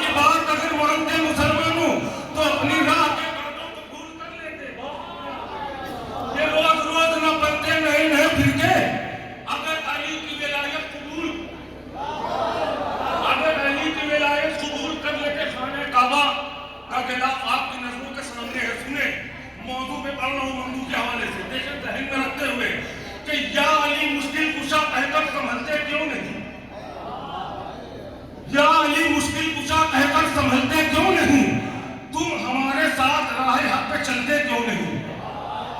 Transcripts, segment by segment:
کی بات اگر مانتے مسلمانوں تو اپنی راہ کے باتوں کو بھول کر لیتے. یہ روز روز نہ بنتے نئے نئے فرقے. اگر علی کی ولایت قبول کر لیتے خانہ کعبہ کا غلاف آپ کی نظروں کے سامنے ہے. سنیں موضوع پہ پڑھ رہا ہوں ممدوح کے حوالے سے. دیکھیں ذہن میں رکھتے ہوئے کہ یا علی مشکل کشا کہہ کر سنبھلتے کیوں نہیں؟ یا علی مشکل کشا کہہ کر سنبھلتے کیوں نہیں؟ تم ہمارے ساتھ راہ حق پہ چلتے کیوں نہیں؟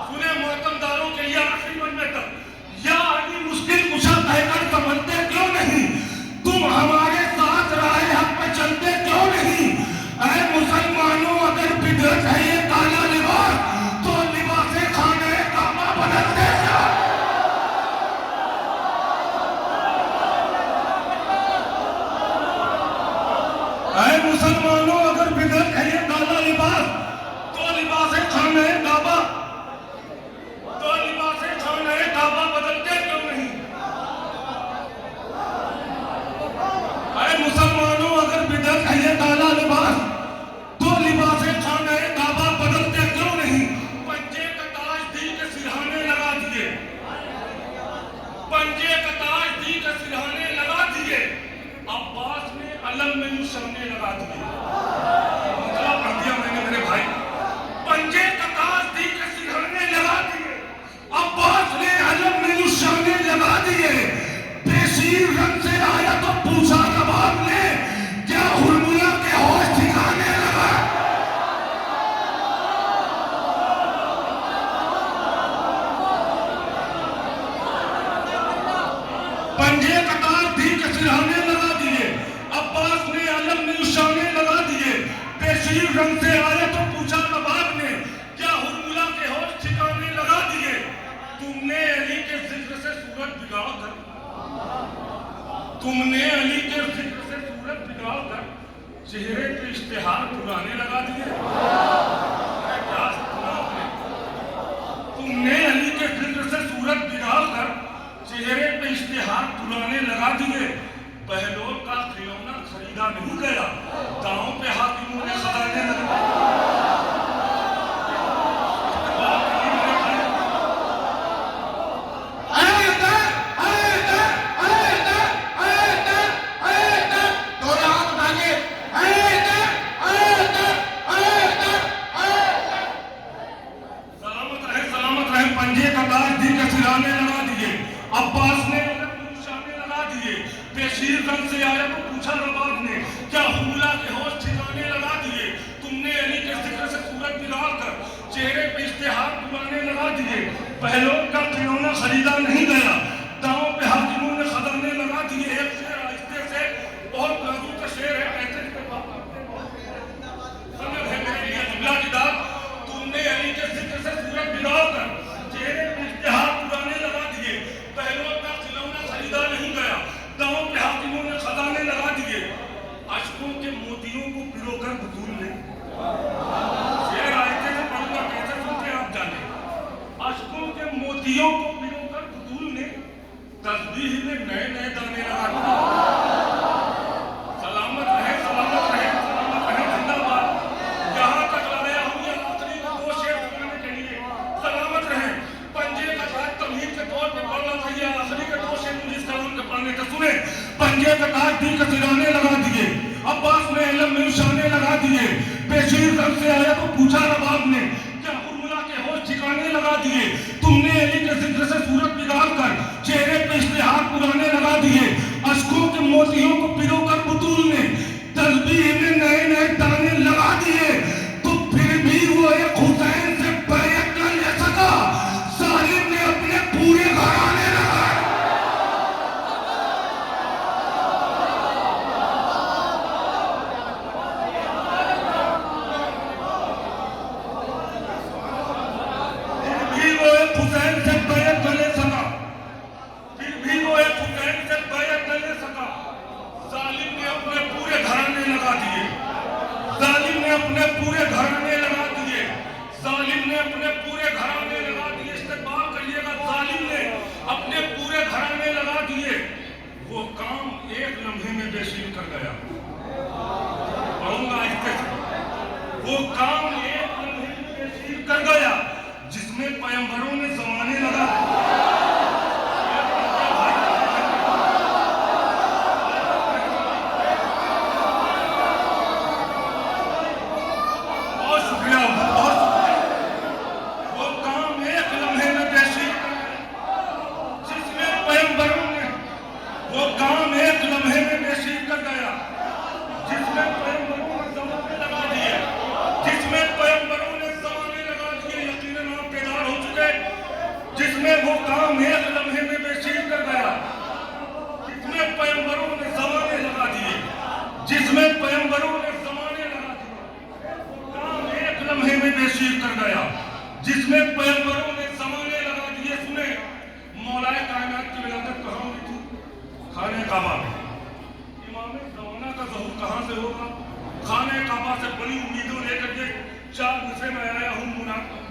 سنیں محترم داروں کے لیے آخری منت تک یا علی مشکل کشا کہہ کر سنبھلتے کیوں نہیں؟ تم ہمارے ساتھ راہ حق پہ چلتے کیوں نہیں؟ اے مسلمانوں اگر بدعت ہے یہ کالا لباس تو لباس خانہ کعبہ بدلتے کیا؟ اے مسلمانوں اگر بدعت ہے یہ کالا لباس تو لباس خانہ کعبہ بدلتے کیوں نہیں؟ اے مسلمانوں اگر بدعت ہے یہ کالا لباس تو لباس خانہ کعبہ بدلتے کیوں نہیں؟ پنجے کا تاج دل کے سرہانے لگا دیے. پنجے کا تاج دل کے سرہانے لگا دیے. عباس نے علم میں نشانے لگا دیے. مطلب پڑھ دیا میں نے میرے بھائی. پنجے کا تاج دل کے سرہانے لگا دیے. عباس نے علم میں نشانے لگا دیے. بشیر رنگ سے آیا تو پوچھا نواب نے کیا ہرملا کے ہوش ٹھکانے لگا؟ پنجے کا تاج دل کے سرہانے لگا دیے. عباس نے علم میں نشانے لگا دیے. بشیر رنگ سے آیا تو پوچھا نواب نے کیا ہرملا کے ہوش ٹھکانے لگا دیے؟ تم نے علی کے ذکر سے صورت بگاڑ کر چہرے پہ اشتہار پرانے لگا دیے. تم نے علی کے ذکر سے صورت بگاڑ کر چہرے پہ اشتہار پرانے لگا دیے. بہلول کا کھلونا خریدا نہیں گیا, داؤں پہ حاکموں نے خزانے لگا. پنجے کا تاج دل کے سرانے لگا دیے. عباس نے نشانے لگا دیے. بشیر رنگ سے آیا تو پوچھا نواب نے کیا حملہ کے ہوش ٹھکانے لگا دیے. تم نے علی کے ذکر سے صورت بگاڑ کر چہرے پہ اشتہار پرانے لگا دیے. بہلول کا کھلونا خریدا نہیں گیا, داؤں پہ حاکموں نے خزانے لگا دیے. ایک شعر آہستہ سے بہت نازک کا شعر ہے, ایسے سند ہے میرے لیے جملہ کی داد. تم نے علی کے ذکر سے صورت بگاڑ کر چہرے پہ اشتہار پرانے لگا دیے. بہلول کا کھلونا خریدا نہیں گیا, داؤں پہ حاکموں نے خزانے لگا دیے. اشکوں کے موتیوں کو پرو کر بطول نے شعر آیتے سے پڑھوں گا, کیسے سنتے ہیں آپ جانے. اشکوں کے موتیوں کو پرو کر بطول نے تسبیح میں نئے نئے دانے لگا دیے. سلامت رہے, سلامت رہے, سلامت رہے, زندہ باد. یہاں تک لایا ہوں یہ آخری کو دو شعر سنانے کے لیے. سلامت رہے. پنجے کا تاج تمہید کے طور پہ پڑھنا تھا, یہ آخری کے دو شعر مجھے اس کلام کے پڑھنے تھے. سنیں, پنجے کا تاج دل کے سرانے لگا دیے. عباس نے علم میں نشانے لگا دیے. بشیر رنگ سے آیا تو پوچھا نواب نے کیا ہرملا کے ہوش ٹھکانے لگا دیے. تم نے علی کے ذکر سے صورت بگاڑ کر چہرے پہ اشتہار پرانے لگا دیے. اشکوں کے موتیوں کو پرو کر بطول نے تسبیح میں نئے نئے دانے لگا دیے. تو پھر بھی وہ ایک حسین سے بیعت نہ لے سکا, ظالم نے اپنے پورے گھرانے لگائے. حسین سے بیعت نہ لے سکا, پھر بھی وہ ایک حسین سے بیعت نہ لے سکا. ظالم نے اپنے پورے گھرانے لگا دیے. ظالم نے اپنے پورے گھرانے لگا دیے. ظالم نے اپنے پورے گھرانے لگا دیے. استقبال کریے گا, ظالم نے اپنے پورے گھرانے لگا دیے. وہ کام ایک لمحے میں بے شیر کر گیا. कर गया जिसमें पैगंबरों ने जमाने लगा बहुत शुक्रिया बहुत शुक्रिया वो काम एक लम्हे में पेशी जिसमें पैगंबरों ने वो काम एक लम्हे में पेशी कर गया जिसमें पैगंबरों ने जमाने लगा दिए जिसमें पैगंबरों ने जमाने लगा दिए यकीनन आप बेदार हो चुके जिसमें वो काम एक लम्हे में पेशी कर गया जिसमें पैगंबरों ने जमाने लगा दिए जिसमें पैगंबरों ने जमाने लगा दिए वो काम एक लम्हे में पेशी कर गया जिसमें पैगंबरों ने जमाने लगा दिए सुने मौलाए कायनात की विलादत कहाँ हुई थी खाने काबा में इमाम ज़माना का ज़हूर कहाँ से होगा खाने काबा से बड़ी उम्मीदों लेकर के 4 मिसरे में आया हूँ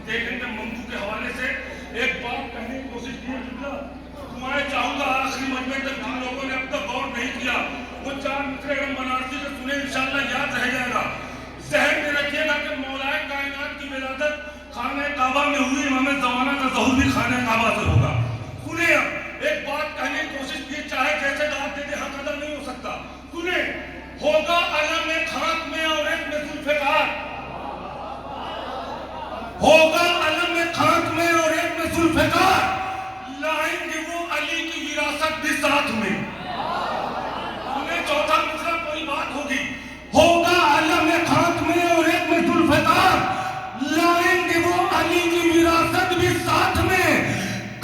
देखेंगे ममदू के हवाले से एक बात कहने की कोशिश की जितना तुम्हारे चाहूंगा आखिरी मजमे तक जिन लोगों ने अब तक गौर नहीं किया वो 4 मिसरे अगर बनारसी से सुने इंशाअल्लाह याद रह जाएगा जहन में रखिएगा कि मौलाए कायनात की विलादत खाने काबा में हुई इमाम ज़माना का ज़हूर भी खाने काबा से होगा सुने अब एक बात कहने की कोशिश की चाहे जैसे दाद देते हक अदा नहीं हो सकता सुने होगा अलम एक हाथ में और एक में जुल्फ़िकार होगा अलम एक हाथ में और एक में जुल्फ़िकार लाएंगे वो अली की विरासत भी साथ में उन्हें चौथा मिसरा कोई बात होगी होगा अलम एक हाथ में और एक में जुल्फ़िकार लाएंगे वो अली की विरासत भी साथ में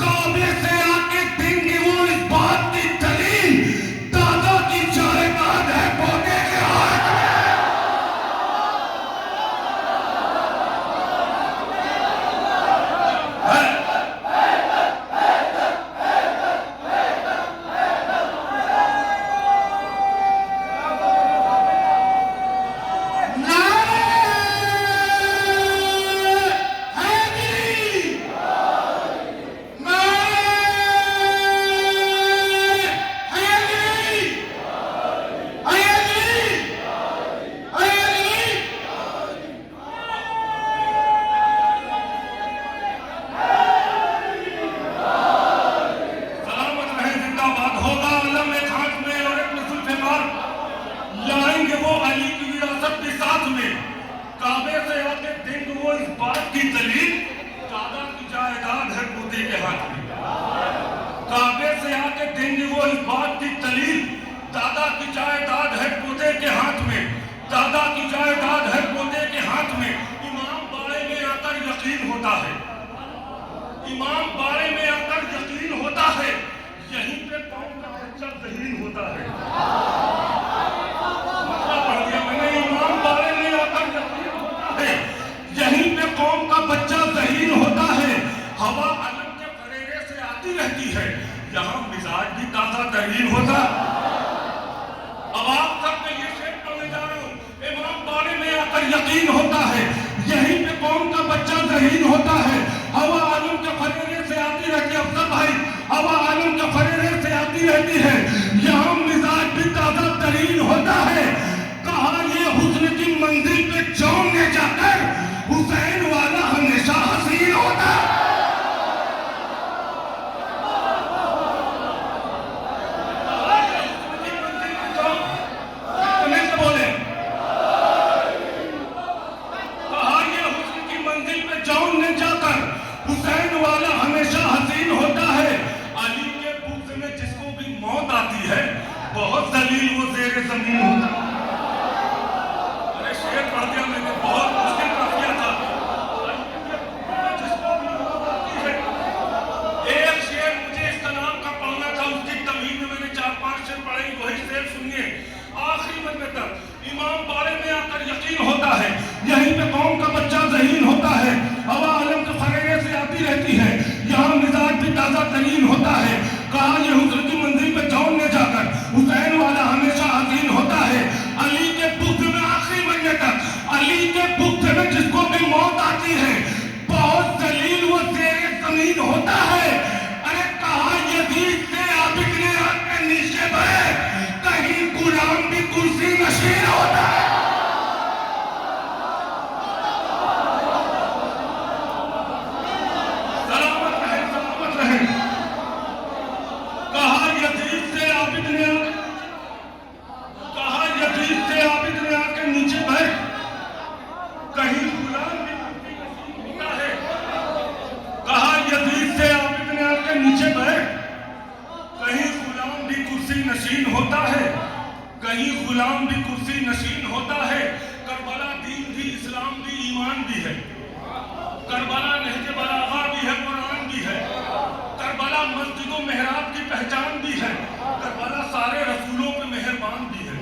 काबे से आके देंगे वो इस बात की दलील दादा की जायदाद है पोते के हाथ में बस्ती नशीन होता है। करबला दीन भी, इस्लाम भी, ईमान भी है। करबला नहज बलागा भी है, कुरान भी है। करबला मस्जिद व मेहराब की पहचान भी है। करबला सारे रसूलों पे मेहरबान भी है।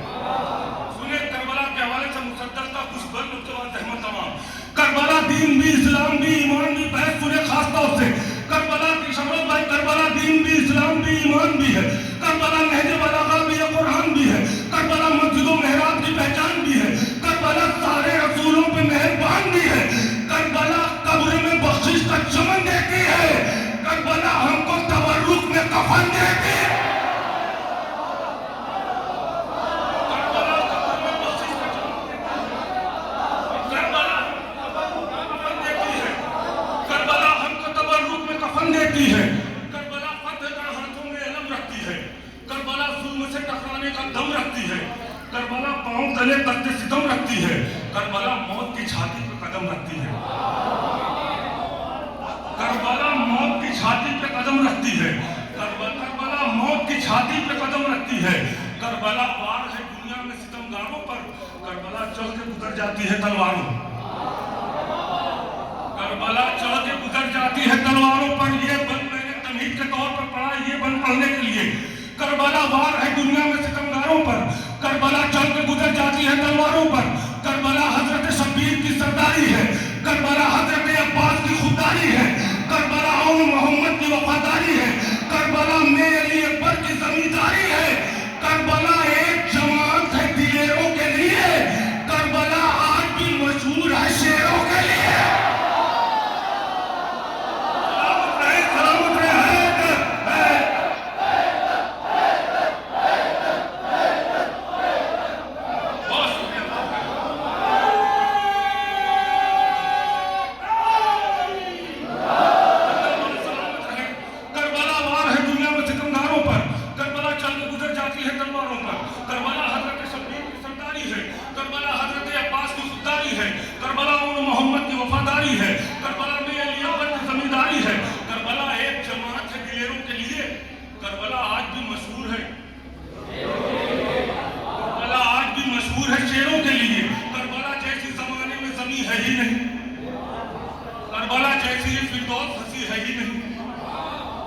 सुने करबला के हवाले से मुसद्दल का कुछ बंद, उसके बाद अहमद तमाम। करबला दीन भी, इस्लाम भी, ईमान भी, बहस सुने खास तौर से। करबला की शमरत भाई, करबला दीन भी, इस्लाम भी, ईमान भी है। करबला नहज बलागा भी है, कुरान भी है। करबला मस्जिद व मेहराब की पहचान भी है। करबला सारे रसूलों पे मेहरबान भी है। करबला कब्र में बख्शिश का चमन देती है। करबला हमको तबर्रुक में कफन देती है। करबला कब्र में बख्शिश का चमन देती है। करबला हमको तबर्रुक में कफन देती है। करबला फतह का हाथों में अलम रखती है। करबला जुल्म से टकराने का दम रखती है। करबला पांव तले तख्ते सितम रखती है। करबला मौत की छाती पर कदम रखती है। करबला मौत की छाती पे कदम रखती है। करबला मौत की छाती पे कदम रखती है। करबला वार है दुनिया में सितमगारों पर। करबला चल के गुजर जाती है तलवारों। करबला चल के गुजर जाती है तलवारों पर। ये बंद मैंने तमहीद के तौर पर पढ़ा, ये बंद पढ़ने के लिए। करबला वार है दुनिया में सितमगारों पर। करबला चल के गुजर जाती है तलवारों पर। करबला हजरत शब्बीर की सरदारी है। करबला हजरत अब्बास की खुददारी है। करबला मोहम्मद की वफादारी है। करबला में अली अकबर की जमींदारी है। करबला एक जमात है दिलेरों के लिए। करबला आज भी मशहूर है शेरों के लिए। सलामत रहे,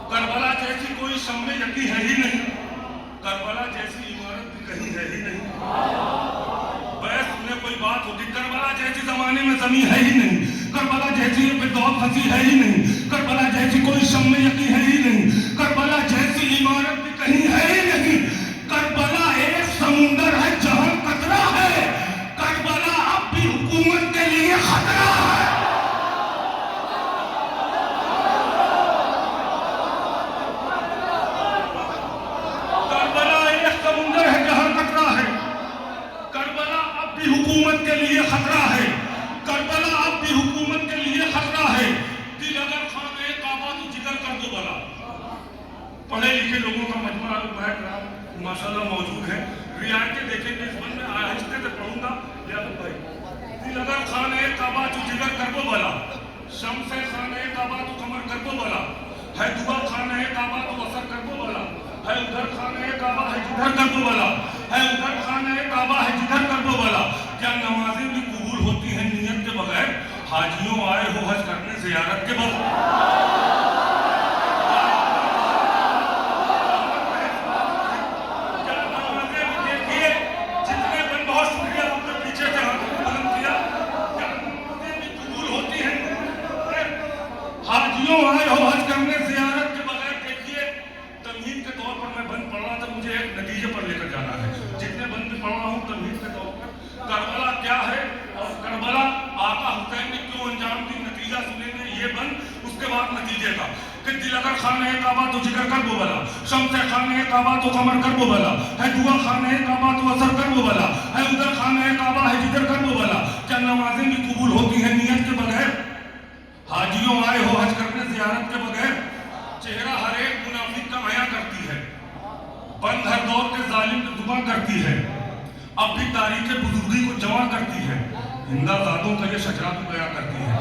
करबला जैसी कोई शम्मे यकी है ही नहीं। करबला जैसी इमारत भी कहीं है ही नहीं। बस में कोई बात होती, करबला जैसी जमाने में जमीन है ही नहीं। करबला जैसी फिरदौस हंसी है ही नहीं। करबला जैसी कोई शम्मे यकी है ही नहीं। करबला जैसी इमारत भी कहीं है ही नहीं। करबला एक समुंदर है जहां कतरा है। करबला अब भी हुकूमत के लिए खतरा है। हुकूमत के लिए खतरा है। करबला अब भी हुकूमत के लिए खतरा है। दिल अगर खाने काबा तो जिक्र कर दो भला। पढ़े लिखे लोगों का मजमा बैठ रहा माशाल्लाह मौजूद है। रियायतें देखेंगे इस बंद में, आहिस्ते से पढ़ूंगा या तो भाई। दिल अगर खाने काबा तो जिक्र कर दो भला। शम्स खाने काबा तो कमर कर दो भला। है दुआ खाने काबा तो असर कर दो भला। है उधर खाने काबा है जिधर कर दो भला। है उधर खाने काबा है जिधर कर दो भला। क्या नमाजें भी कबूल होती हैं नियत के बगैर? हाजियों आए हो हज करने ज़ियारत के बगैर? क्या नमाजें भी देखिए जितने बन, बहुत शुक्रिया आपने पीछे से हाथ बुलंद किया। क्या नमाजें भी कबूल होती हैं? हाजियों आए हो हज करने ज़ियारत के बगैर? देखिए तमहीद के तौर पर मैं बंद पढ़ रहा था, मुझे एक नतीजे पर लेकर जाना है। जितने बंद पढ़ रहा हूँ तमहीद के तौर पर, करबला क्या है और करबला आका हुसैन ने क्यों अंजाम दी, नतीजा सुनेंगे ये बंद। उसके बाद नतीजे का कि दिल अगर खाने काबा तो जिक्र कर दो भला। शम्स खाने काबा तो कमर कर दो भला। है दुआ खाने काबा तो असर कर दो भला। है उधर खाने काबा है जिधर कर दो भला। क्या नमाजें भी कबूल होती हैं नियत के बगैर? हाजियों आए हो हज करने ज़ियारत के बगैर? चेहरा हर एक मुनाफिक का आया करती है। बंद हर दौर के जालिम की दुआ करती है। अब भी तारीख बुजुर्गी को जमा करती है। हिंदाजादों का ये शजरा भी बयां करती है।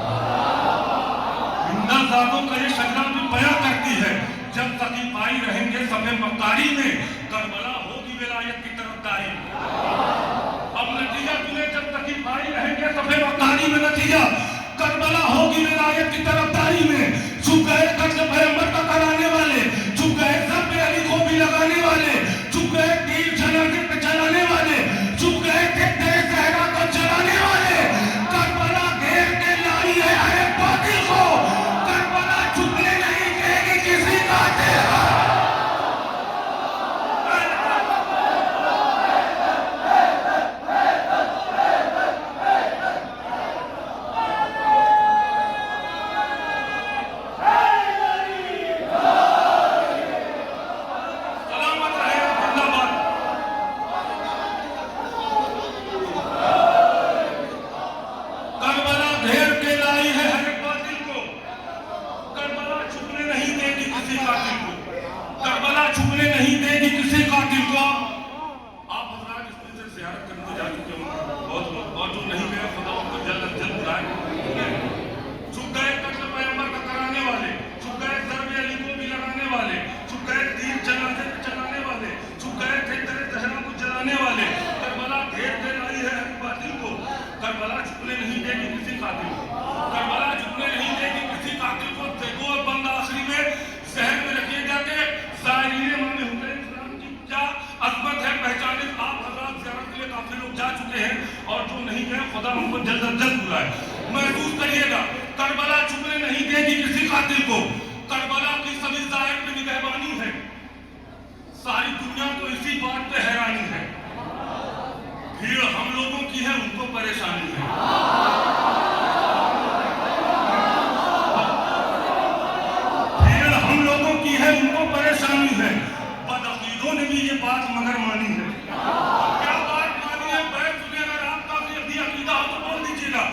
हिंदाजादों का ये शजरा भी बयां करती है। जब तक पाई रहेंगे सफे मक्कारी में, करबला होगी विलायत की तरफदारी। अब झुकने नहीं देगी किसी कातिल को, करबला झुकने नहीं देगी किसी कातिल को। देखो अब बंद आखिरी में जहन में रखिएगा कि ज़ाहिरीन इमाम हुसैन इस्लाम की क्या अजमत है, पहचाने। आप हज़रात ज़ियारत के लिए काफी लोग जा चुके हैं और जो नहीं गए खुदा उनको जल्द अज जल्द बुलाए। महसूस करिएगा, करबला झुकने नहीं देगी किसी कातिल को। करबला की सभी ज़ाहिर पे निगहबानी है, सारी दुनिया को इसी बात पे हैरानी है। भीड़ हम लोगों की है, उनको परेशानी है। भीड़ हम लोगों की है, उनको परेशानी है। बदअकीदों ने भी ये बात मगर मानी है। क्या बात मानी है? बैठ चुके, अगर आपका भी अकीदा हो तो बोल दीजिएगा।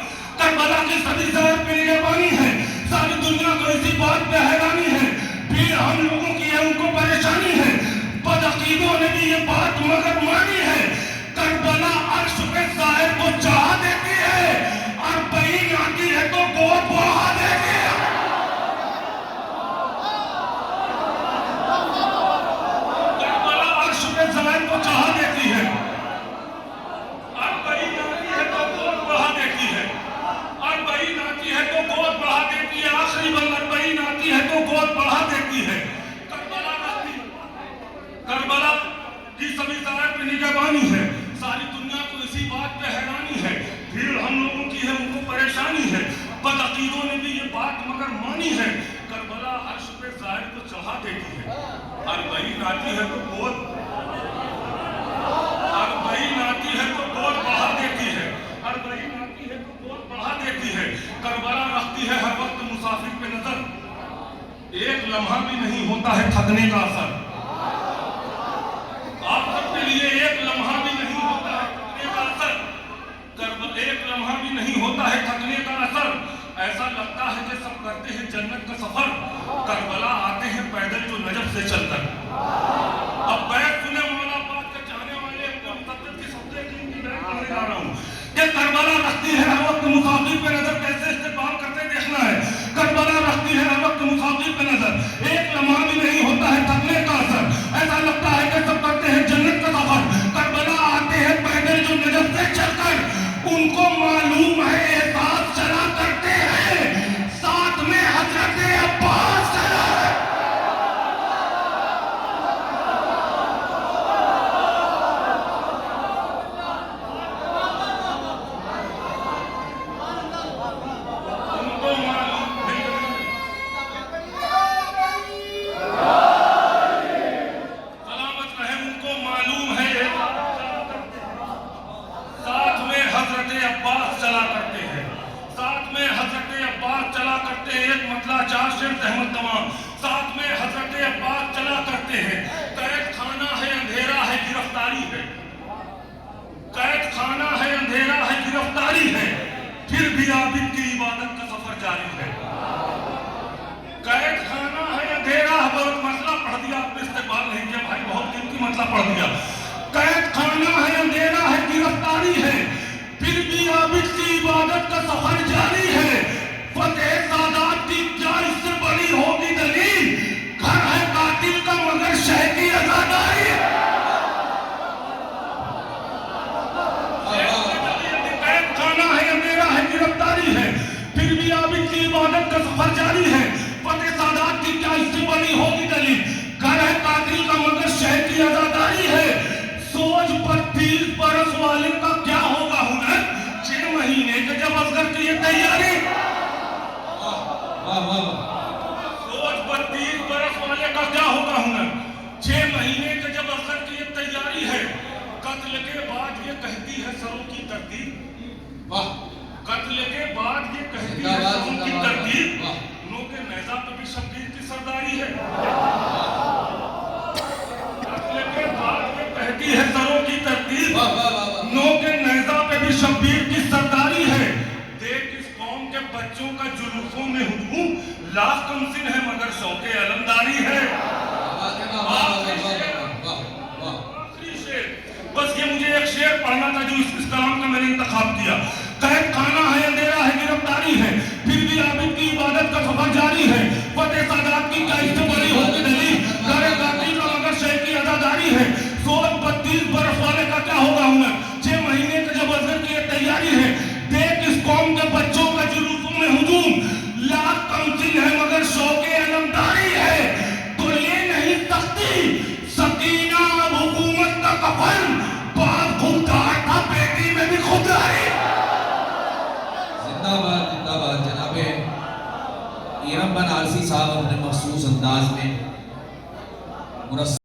करबला की सभी ज़ाहिर पे निगहबानी है, सारी दुनिया को इसी बात पे हैरानी है। भीड़ हम लोगों की है, उनको परेशानी है। बदअकीदों ने भी ये बात मगर मानी है। करबला अर्श पे ज़ाहिर को चाह देती है, और बहीन आती है तो गोद बढ़ा देती है। करबला अर्श पे ज़ाहिर को चाह देती है, और बहीन आती है तो गोद बढ़ा देती है, और बहीन आती है तो गोद बढ़ा देती है। आखिरी बंदर बहीन आती है तो गोद बढ़ा देती है। करबला की सभी ज़ाहिर पे निगहबानी है, सारी दुनिया को इसी बात पे हैरानी है। भीड़ हम लोगों की है, उनको परेशानी है। बदअकीदों ने भी ये बात मगर मानी है। करबला अर्श पे ज़ाहिर को चढ़ा देती है, और बहीन आती है तो गोद, और बहीन आती है तो गोद बढ़ा देती है, और बहीन आती है तो गोद बढ़ा देती है। करबला रखती है हर वक्त मुसाफिर पे नजर, एक लम्हा भी नहीं होता है थकने का असर। आप सबके लिए एक लम्हा भी नहीं होता है थकने का असर, एक लम्हा भी नहीं होता है थकने का असर। ऐसा लगता है कि सब करते हैं जन्नत का सफर, करबला आते हैं पैदल जो नजफ से चलकर। अब बैठ सुने मौला पाक के चाहने वाले की सबसे कीमती बैठ पढ़ने जा रहा हूँ कि करबला रखती है हर वक्त मुसाफिर पे नजर, कैसे इस्तेमाल करते देखना है। करबला रखती है हर वक्त मुसाफिर पे नजर, एक लम्हा भी नहीं होता है थकने का असर। ऐसा लगता है कि सब करते हैं जन्नत का सफर, करबला आते हैं पैदल जो नजफ से चलकर। उनको मालूम है एहसास चला करते हैं, साथ में हजरत अब्बास चला। उनको मालूम सलामत रहे, उनको मालूम है साथ में हजरत अब्बास चला करते हैं, साथ में हजरत अब्बास चला करते हैं। एक मतला चार शेर अहमद तमाम, साथ में हजरत अब्बास चला करते हैं। कैद खाना है, अंधेरा है, गिरफ्तारी है। कैद खाना है, अंधेरा है, गिरफ्तारी है, फिर भी आबिद की इबादत का सफर जारी है। कैद खाना है, अंधेरा है, बहुत मसला पढ़ दिया आपने, इस्तेमाल नहीं किया भाई, बहुत कीमती मसला पढ़ दिया। कैद खाना है, अंधेरा है, गिरफ्तारी है, फिर भी आबिद की इबादत का सफर जारी है। फतेह सादात की क्या इससे बड़ी होगी दलील, घर है कातिल का मगर शह की आजादारी है। कैद खाना है, अंधेरा है, गिरफ्तारी है, फिर भी आबिद की इबादत का सफर जारी है। फतेह सादात की क्या इससे बड़ी होगी दलील, घर है कातिल का मगर शह की आजादारी है। सोच 32 बरस वाले का क्या होगा हुनर, 6 महीने के जब असगर की ये तैयारी। सोच 32 बरस वाले का क्या होगा हुनर, 6 महीने के जब असगर की ये तैयारी है। कत्ल के बाद ये कहती है सरों की तरतीब, कत्ल के बाद ये कहती है सरों की तरतीब। नो के नेज़ा पे भी शब्बीर की सरदारी है। कत्ल के बाद ये कहती है सरों की तरतीब, नो के नेज़ा पे भी शब्बीर की सरदारी है। देख इस कौम के बच्चों का जुलूसों में हुजूम, लाख कमसिन है मगर शौके अलमदारी है। बस ये मुझे एक शेर पढ़ना था जो इस कलाम का मैंने इंतखाब किया। कैद खाना है, अंधेरा है, गिरफ्तारी है, फिर भी आबिद की इबादत का सफर जारी है। फतेह सादात की क्या इससे बड़ी होगी दलील, घर कातिल का मगर शह की आजादारी है। सोच 32 बरस वाले का क्या होगा हुनर, 6 महीने के जब असगर की तैयारी है। देख इस زندہ باد جناب ایرم بن عارسی صاحب اپنے مخصوص انداز میں